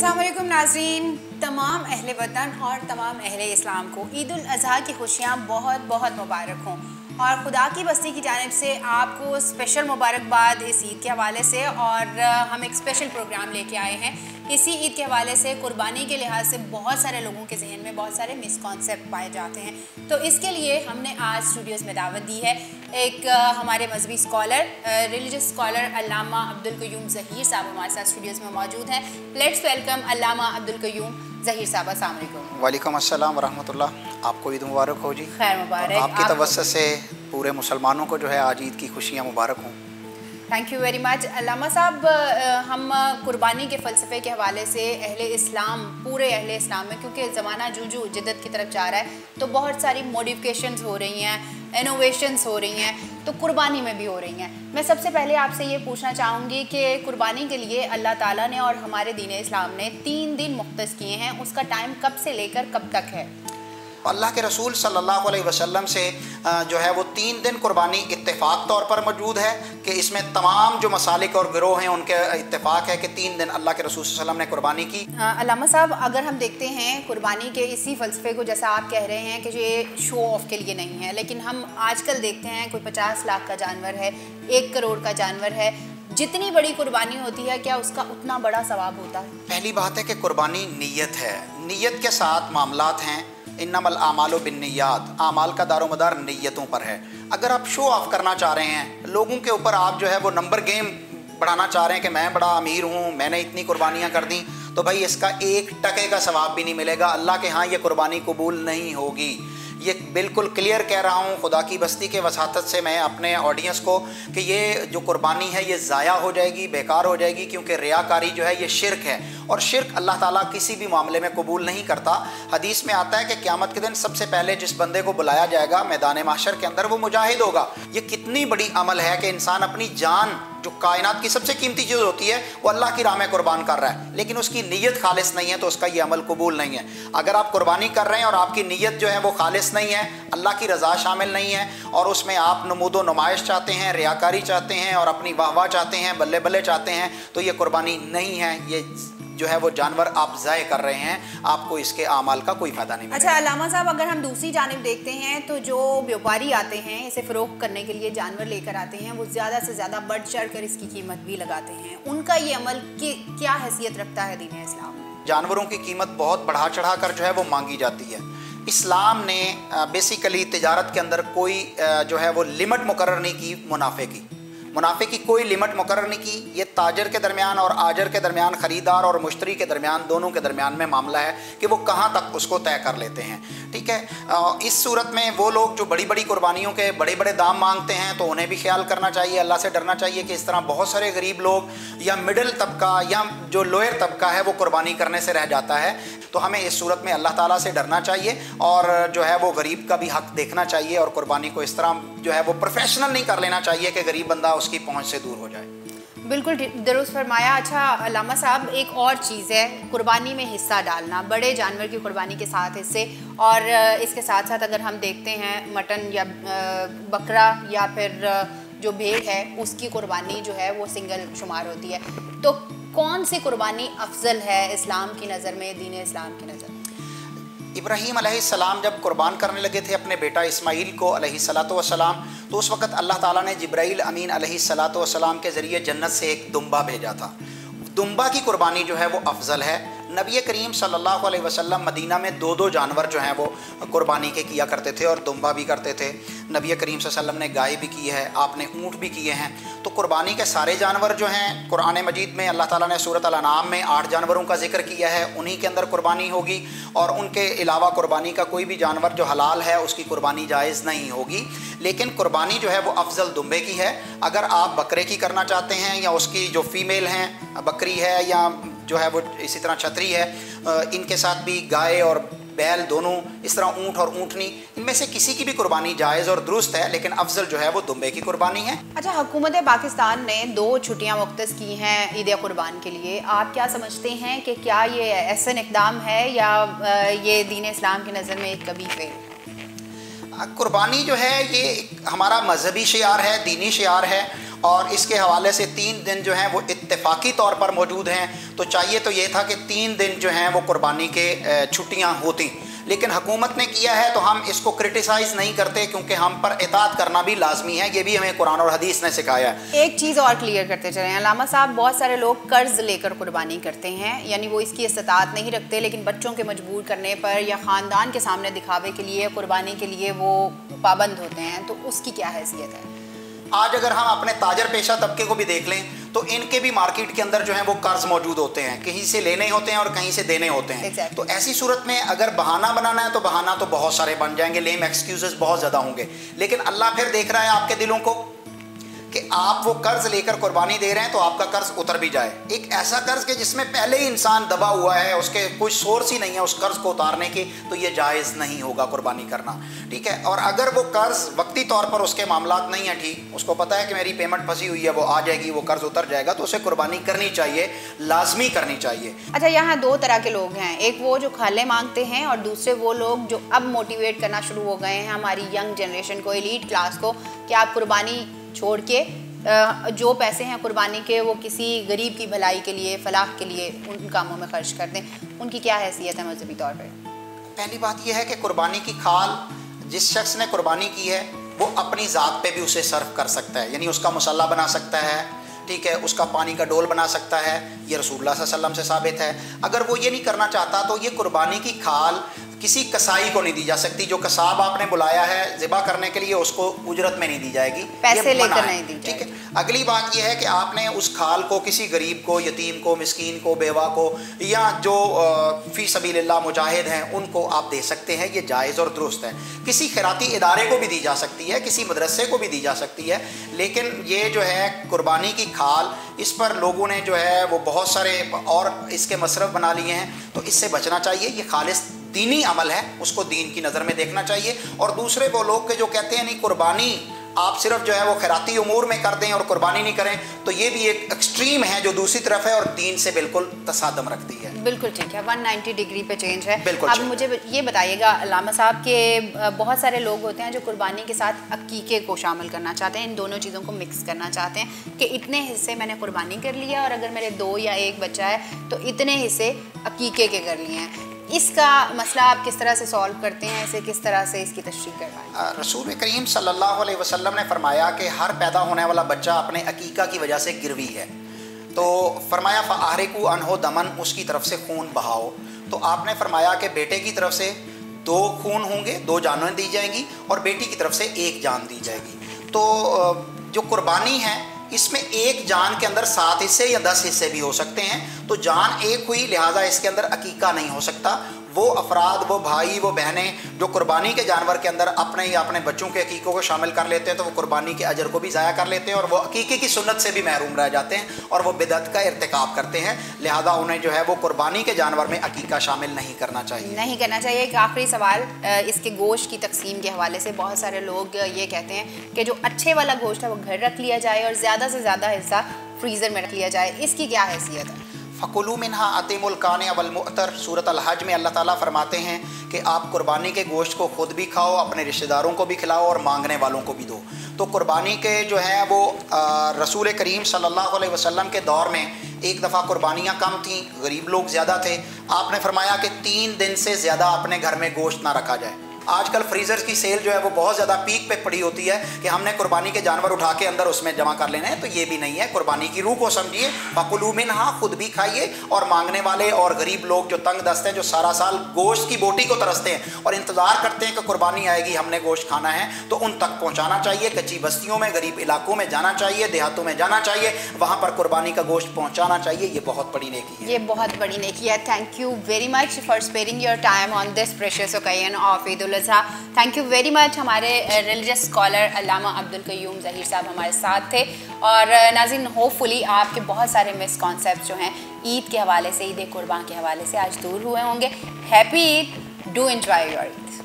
अस्सलाम वालेकुम नाज़रीन, तमाम अहले वतन और तमाम अहले इस्लाम को ईद उल अज़हा की खुशियाँ बहुत बहुत मुबारक हों और खुदा की बस्ती की जानिब से आपको स्पेशल मुबारकबाद इस ईद के हवाले से। और हम एक स्पेशल प्रोग्राम लेके आए हैं इसी ईद के हवाले से। कुर्बानी के लिहाज से बहुत सारे लोगों के जहन में बहुत सारे मिसकॉन्सेप्ट पाए जाते हैं, तो इसके लिए हमने आज स्टूडियोज़ में दावत दी है एक हमारे मजहबी स्कॉलर, रिलीजियस स्कॉलर अल्लामा अब्दुल क़य्यूम ज़हीर साहब हमारे साथ स्टूडियोज़ में मौजूद हैं। लेट्स वेलकम अल्लामा अब्दुल क़य्यूम ज़हीर साहब। अस्सलाम वालेकुम। वालेकुम अस्सलाम वरहमतुल्लाह। आपको ईद मुबारक हो जी। खैर मुबारक। आपकी तवज्जो से पूरे मुसलमानों को जो है आज ईद की खुशियाँ मुबारक हों। थैंक यू वेरी मच अल्लामा साहब। हम कुर्बानी के फ़लसफ़े के हवाले से अहले इस्लाम, पूरे अहले इस्लाम में, क्योंकि ज़माना जूझू जिद्दत की तरफ जा रहा है, तो बहुत सारी मॉडिफिकेशंस हो रही हैं, इनोवेशंस हो रही हैं, तो कुर्बानी में भी हो रही हैं। मैं सबसे पहले आपसे ये पूछना चाहूँगी कि कुर्बानी के लिए अल्लाह ताला ने और हमारे दीन इस्लाम ने 3 दिन मुख्तस किए हैं, उसका टाइम कब से लेकर कब तक है? अल्लाह के रसूल सल्लल्लाहु अलैहि वसल्लम से जो है वो 3 दिन कुर्बानी इत्तेफाक तौर पर मौजूद है कि इसमें तमाम जो मसालिक और गिरोह हैं उनके इत्तेफाक है कि 3 दिन अल्लाह के रसूल सल्लल्लाहु अलैहि वसल्लम ने कुर्बानी की। अल्लामा साहब, अगर हम देखते हैं कुर्बानी के इसी फ़लसफ़े को, जैसा आप कह रहे हैं कि ये शो ऑफ के लिए नहीं है, लेकिन हम आजकल देखते हैं कोई 50 लाख का जानवर है, 1 करोड़ का जानवर है, जितनी बड़ी कुर्बानी होती है क्या उसका उतना बड़ा सवाब होता है? पहली बात है कि कुर्बानी नीयत है, नीयत के साथ मामलात हैं। इन्नमल आमालु बिन्नियात, आमाल का दारोमदार नीयतों पर है। अगर आप शो ऑफ करना चाह रहे हैं लोगों के ऊपर, आप जो है वो नंबर गेम बढ़ाना चाह रहे हैं कि मैं बड़ा अमीर हूँ, मैंने इतनी कुर्बानियाँ कर दी, तो भाई इसका 1 टके का सवाब भी नहीं मिलेगा। अल्लाह के यहाँ ये कुर्बानी कबूल नहीं होगी। ये बिल्कुल क्लियर कह रहा हूँ खुदा की बस्ती के वसातत से मैं अपने ऑडियंस को कि ये जो कुर्बानी है ये ज़ाया हो जाएगी, बेकार हो जाएगी, क्योंकि रियाकारी जो है ये शिरक है और शिरक अल्लाह ताला किसी भी मामले में कबूल नहीं करता। हदीस में आता है कि क़यामत के दिन सबसे पहले जिस बंदे को बुलाया जाएगा मैदान माशर के अंदर, वो मुजाहिद होगा। ये कितनी बड़ी अमल है कि इंसान अपनी जान, जो कायनात की सबसे कीमती चीज़ होती है, वो अल्लाह की राह में कुर्बान कर रहा है, लेकिन उसकी नीयत खालिस नहीं है, तो उसका ये अमल कबूल नहीं है। अगर आप कुर्बानी कर रहे हैं और आपकी नीयत जो है वो खालिस नहीं है, अल्लाह की रज़ा शामिल नहीं है, और उसमें आप नमूदो नुमाइश चाहते हैं, रियाकारी चाहते हैं और अपनी वाह चाहते हैं, बल्ले बल्ले चाहते हैं, तो ये कुर्बानी नहीं है। ये जो है वो जानवर आप ज़ाय कर रहे हैं, आपको इसके आमाल का कोई फ़ायदा नहीं मिलेगा। अच्छा अल्लामा साहब, अगर हम दूसरी जानिब देखते हैं तो जो व्यापारी आते हैं इसे फ़रोख्त करने के लिए जानवर लेकर आते हैं, वो ज़्यादा से ज़्यादा बढ़ चढ़ कर इसकी कीमत भी लगाते हैं। उनका ये अमल की क्या हैसियत रखता है दीन इस्लाम में? जानवरों की कीमत बहुत बढ़ा चढ़ा कर जो है वो मांगी जाती है। इस्लाम ने बेसिकली तिजारत के अंदर कोई जो है वो लिमिट मुकर्रर नहीं की मुनाफे की कोई लिमिट मुकर्रर नहीं की। ये ताजर के दरमियान और आजर के दरमियान, ख़रीदार और मुश्तरी के दरमियान, दोनों के दरमियान में मामला है कि वो कहाँ तक उसको तय कर लेते हैं। ठीक है, इस सूरत में वो लोग जो बड़ी बड़ी कुर्बानियों के बड़े बड़े दाम मांगते हैं, तो उन्हें भी ख्याल करना चाहिए, अल्लाह से डरना चाहिए कि इस तरह बहुत सारे गरीब लोग या मिडिल तबका या जो लोअर तबका है वो कुर्बानी करने से रह जाता है। तो हमें इस सूरत में अल्लाह ताला से डरना चाहिए और जो है वो गरीब का भी हक़ देखना चाहिए, और कुर्बानी को इस तरह जो है वो प्रोफेशनल नहीं कर लेना चाहिए कि गरीब बंदा उसकी पहुँच से दूर हो जाए। बिल्कुल दुरुस्त फरमाया। अच्छा अल्लामा साहब, एक और चीज़ है कुर्बानी में हिस्सा डालना, बड़े जानवर की कुर्बानी के साथ हिस्से, और इसके साथ साथ अगर हम देखते हैं मटन या बकरा या फिर जो भेड़ है उसकी कुर्बानी जो है वो सिंगल शुमार होती है, तो कौन सी कुर्बानी अफजल है इस्लाम की नज़र में, दीन इस्लाम की नज़र में? इब्राहीम अलैहिस्सलाम जब कुर्बान करने लगे थे अपने बेटा इस्माइल को अलैहिस्सलातु वस्सलाम, तो उस वक़्त अल्लाह ताला ने जिब्राईल अमीन अलैहिस्सलातु वस्सलाम के ज़रिए जन्नत से एक दुम्बा भेजा था। दुम्बा की कुर्बानी जो है वो अफजल है। नबी करीम सल्लल्लाहु अलैहि वसल्लम मदीना में 2-2 जानवर जो हैं वो कुर्बानी के किया करते थे और दुम्बा भी करते थे। नबी करीम सल्लल्लाहु अलैहि वसल्लम ने गाय भी की है, आपने ऊँट भी किए हैं। तो कुर्बानी के सारे जानवर जो हैं, कुरान मजीद में अल्लाह ताला ने सूरत अल-अनाम में 8 जानवरों का जिक्र किया है, उन्हीं के अंदर कुर्बानी होगी, और उनके अलावा कुर्बानी का कोई भी जानवर जो हलाल है उसकी कुर्बानी जायज़ नहीं होगी। लेकिन कुर्बानी जो है वो अफजल दुम्बे की है। अगर आप बकरे की करना चाहते हैं या उसकी जो फ़ीमेल हैं, बकरी है या जो है वो इसी तरह छतरी है, इनके साथ भी गाय और बैल दोनों, इस तरह ऊँट और ऊँटनी, इनमें से किसी की भी कुर्बानी जायज़ और दुरुस्त है, लेकिन अफजल जो है वो दुम्बे की कुर्बानी है। अच्छा, हुकूमत पाकिस्तान ने 2 छुट्टियां मुख्तस की हैं ईद कुर्बान के लिए। आप क्या समझते हैं कि क्या ये ऐसा इक़दाम है या ये दीन इस्लाम की नज़र में एक कबीह है? कुर्बानी जो है ये हमारा मजहबी शियार है, दीनी शियार है, और इसके हवाले से 3 दिन जो हैं वो इत्तेफाकी तौर पर मौजूद हैं। तो चाहिए तो ये था कि 3 दिन जो हैं वो कुर्बानी के छुट्टियाँ होती, लेकिन हुकूमत ने किया है तो हम इसको क्रिटिसाइज़ नहीं करते, क्योंकि हम पर इताअत करना भी लाजमी है। ये भी हमें कुरान और हदीस ने सिखाया है। एक चीज़ और क्लियर करते चले अल्लामा साहब, बहुत सारे लोग कर्ज लेकर कुर्बानी करते हैं, यानी वो इसकी इस्तात नहीं रखते, लेकिन बच्चों के मजबूर करने पर या ख़ानदान के सामने दिखावे के लिए कुर्बानी के लिए वो पाबंद होते हैं, तो उसकी क्या हैसियत है? आज अगर हम अपने ताजर पेशा तबके को भी देख लें तो इनके भी मार्केट के अंदर जो है वो कर्ज मौजूद होते हैं, कहीं से लेने होते हैं और कहीं से देने होते हैं। Exactly. तो ऐसी सूरत में अगर बहाना बनाना है तो बहाना तो बहुत सारे बन जाएंगे, लेम एक्सक्यूजेस बहुत ज़्यादा होंगे, लेकिन अल्लाह फिर देख रहा है आपके दिलों को कि आप वो कर्ज लेकर कुर्बानी दे रहे हैं तो आपका कर्ज उतर भी जाए। एक ऐसा कर्ज के जिसमें पहले ही इंसान दबा हुआ है, उसके कोई सोर्स ही नहीं है उस कर्ज को उतारने की, तो ये जायज़ नहीं होगा कुर्बानी करना, ठीक है। और अगर वो कर्ज वक्ती तौर पर उसके मामलात नहीं है ठीक, उसको पता है कि मेरी पेमेंट फंसी हुई है, वो आ जाएगी, वो कर्ज उतर जाएगा, तो उसे कुर्बानी करनी चाहिए, लाजमी करनी चाहिए। अच्छा, यहाँ 2 तरह के लोग हैं, एक वो जो खाले मांगते हैं और दूसरे वो लोग जो अब मोटिवेट करना शुरू हो गए हैं हमारी यंग जनरेशन को, एलीट क्लास को, कि आप कुर्बानी छोड़ के जो पैसे हैं कुर्बानी के वो किसी गरीब की भलाई के लिए, फलाह के लिए उन कामों में खर्च कर दें। उनकी क्या हैसियत है मजहबी तौर पर? पहली बात यह है कि कुर्बानी की खाल जिस शख्स ने कुर्बानी की है वो अपनी ज़ात पे भी उसे सर्व कर सकता है, यानी उसका मसाला बना सकता है, ठीक है, उसका पानी का डोल बना सकता है, ये रसूलुल्लाह सल्लल्लाहु अलैहि वसल्लम से साबित है। अगर वो ये नहीं करना चाहता तो ये कुर्बानी की खाल किसी कसाई को नहीं दी जा सकती। जो कसाब आपने बुलाया है ज़िबा करने के लिए उसको उजरत में नहीं दी जाएगी, पैसे लेकर नहीं दी जाएगी, ठीक है। अगली बात यह है कि आपने उस खाल को किसी गरीब को, यतीम को, मिस्कीन को, बेवा को, या जो फ़ी सबीलिल्लाह मुजाहिद हैं उनको आप दे सकते हैं, ये जायज़ और दुरुस्त है। किसी खैराती इदारे को भी दी जा सकती है, किसी मदरसे को भी दी जा सकती है, लेकिन ये जो है कुर्बानी की खाल, इस पर लोगों ने जो है वो बहुत सारे और इसके मसरफ बना लिए हैं, तो इससे बचना चाहिए। ये खालिस दीनी अमल है, उसको दीन की नज़र में देखना चाहिए। और दूसरे वो लोग के जो कहते हैं नहीं कुर्बानी आप सिर्फ जो है वो खैराती उमूर में कर दें और कुर्बानी नहीं करें, तो ये भी एक एक्सट्रीम है जो दूसरी तरफ है और दीन से बिल्कुल तसादम रखती है। बिल्कुल ठीक है, 190 डिग्री पे चेंज है। बिल्कुल। अब मुझे ये बताइएगा अल्लामा साहब के बहुत सारे लोग होते हैं जो कुर्बानी के साथ अकीके को शामिल करना चाहते हैं, इन दोनों चीज़ों को मिक्स करना चाहते हैं कि इतने हिस्से मैंने कुर्बानी कर लिया और अगर मेरे 2 या 1 बच्चा है तो इतने हिस्से अकीके के कर लिए हैं। इसका मसला आप किस तरह से सॉल्व करते हैं, इसे किस तरह से इसकी तशरीह करवाएं? रसूल करीम सल्लल्लाहु अलैहि वसल्लम ने फरमाया कि हर पैदा होने वाला बच्चा अपने अकीका की वजह से गिरवी है, तो फरमाया फ़ाहरिकु अनहु दमन, उसकी तरफ से खून बहाओ। तो आपने फरमाया कि बेटे की तरफ से 2 खून होंगे, 2 जानें दी जाएंगी, और बेटी की तरफ से 1 जान दी जाएगी। तो जो कुर्बानी है इसमें 1 जान के अंदर 7 हिस्से या 10 हिस्से भी हो सकते हैं। तो जान 1 हुई, लिहाजा इसके अंदर अकीका नहीं हो सकता। वो अफराद, वो भाई, वो बहनें जो कुर्बानी के जानवर के अंदर अपने या अपने बच्चों के अकीकों को शामिल कर लेते हैं तो वो कुर्बानी के अजर को भी ज़ाया कर लेते हैं और वो अकीके की सुन्नत से भी महरूम रह जाते हैं और वो बिदअत का इर्तिकाब करते हैं। लिहाजा उन्हें जो है वो कुर्बानी के जानवर में अकीका शामिल नहीं करना चाहिए। नहीं करना चाहिए। एक आखिरी सवाल, इसके गोश्त की तकसीम के हवाले से बहुत सारे लोग ये कहते हैं कि जो अच्छे वाला गोश्त है वो घर रख लिया जाए और ज़्यादा से ज़्यादा हिस्सा फ्रीज़र में रख लिया जाए, इसकी क्या हैसियत है? फ़कुलू मिन्हा अतिमुल कान वल मुअतर, सूरत अल हज में अल्लाह ताला फरमाते हैं कि आप कुर्बानी के गोश्त को ख़ुद भी खाओ, अपने रिश्तेदारों को भी खिलाओ और मांगने वालों को भी दो। तो कुर्बानी के जो है वो रसूल करीम सल्लल्लाहु अलैहि वसल्लम के दौर में एक दफ़ा कुर्बानियाँ कम थीं, गरीब लोग ज़्यादा थे। आपने फरमाया कि 3 दिन से ज़्यादा अपने घर में गोश्त ना रखा जाए। आजकल फ्रीज़र्स की सेल जो है वो बहुत ज़्यादा पीक पे पड़ी होती है कि हमने कुर्बानी के जानवर उठा के अंदर उसमें जमा कर लेने हैं, तो ये भी नहीं है। कुर्बानी की रूह को समझिए, फ़कुलू मिन्हा, खुद भी खाइए और मांगने वाले और गरीब लोग जो तंग दस्त हैं, जो सारा साल गोश्त की बोटी को तरसते हैं और इंतज़ार करते हैं कि कुर्बानी आएगी, हमने गोश्त खाना है, तो उन तक पहुँचाना चाहिए। कच्ची बस्तियों में, गरीब इलाकों में जाना चाहिए, देहातों में जाना चाहिए, वहाँ पर कुर्बानी का गोश्त पहुँचाना चाहिए। ये बहुत बड़ी नेकी है, ये बहुत बड़ी नेकी है। Thank you very much for sparing your time on this precious occasion of Eid ul Azha. Thank you very much. हमारे रिलीजियस स्कॉलर अल्लामा अब्दुल क़य्यूम ज़हीर साहब हमारे साथ थे। और नाज़रीन, होपफुली आपके बहुत सारे मिसकॉन्सेप्ट जो हैं ईद के हवाले से, ईद कुर्बान के हवाले से आज दूर हुए होंगे। Happy Eid, do enjoy your Eid.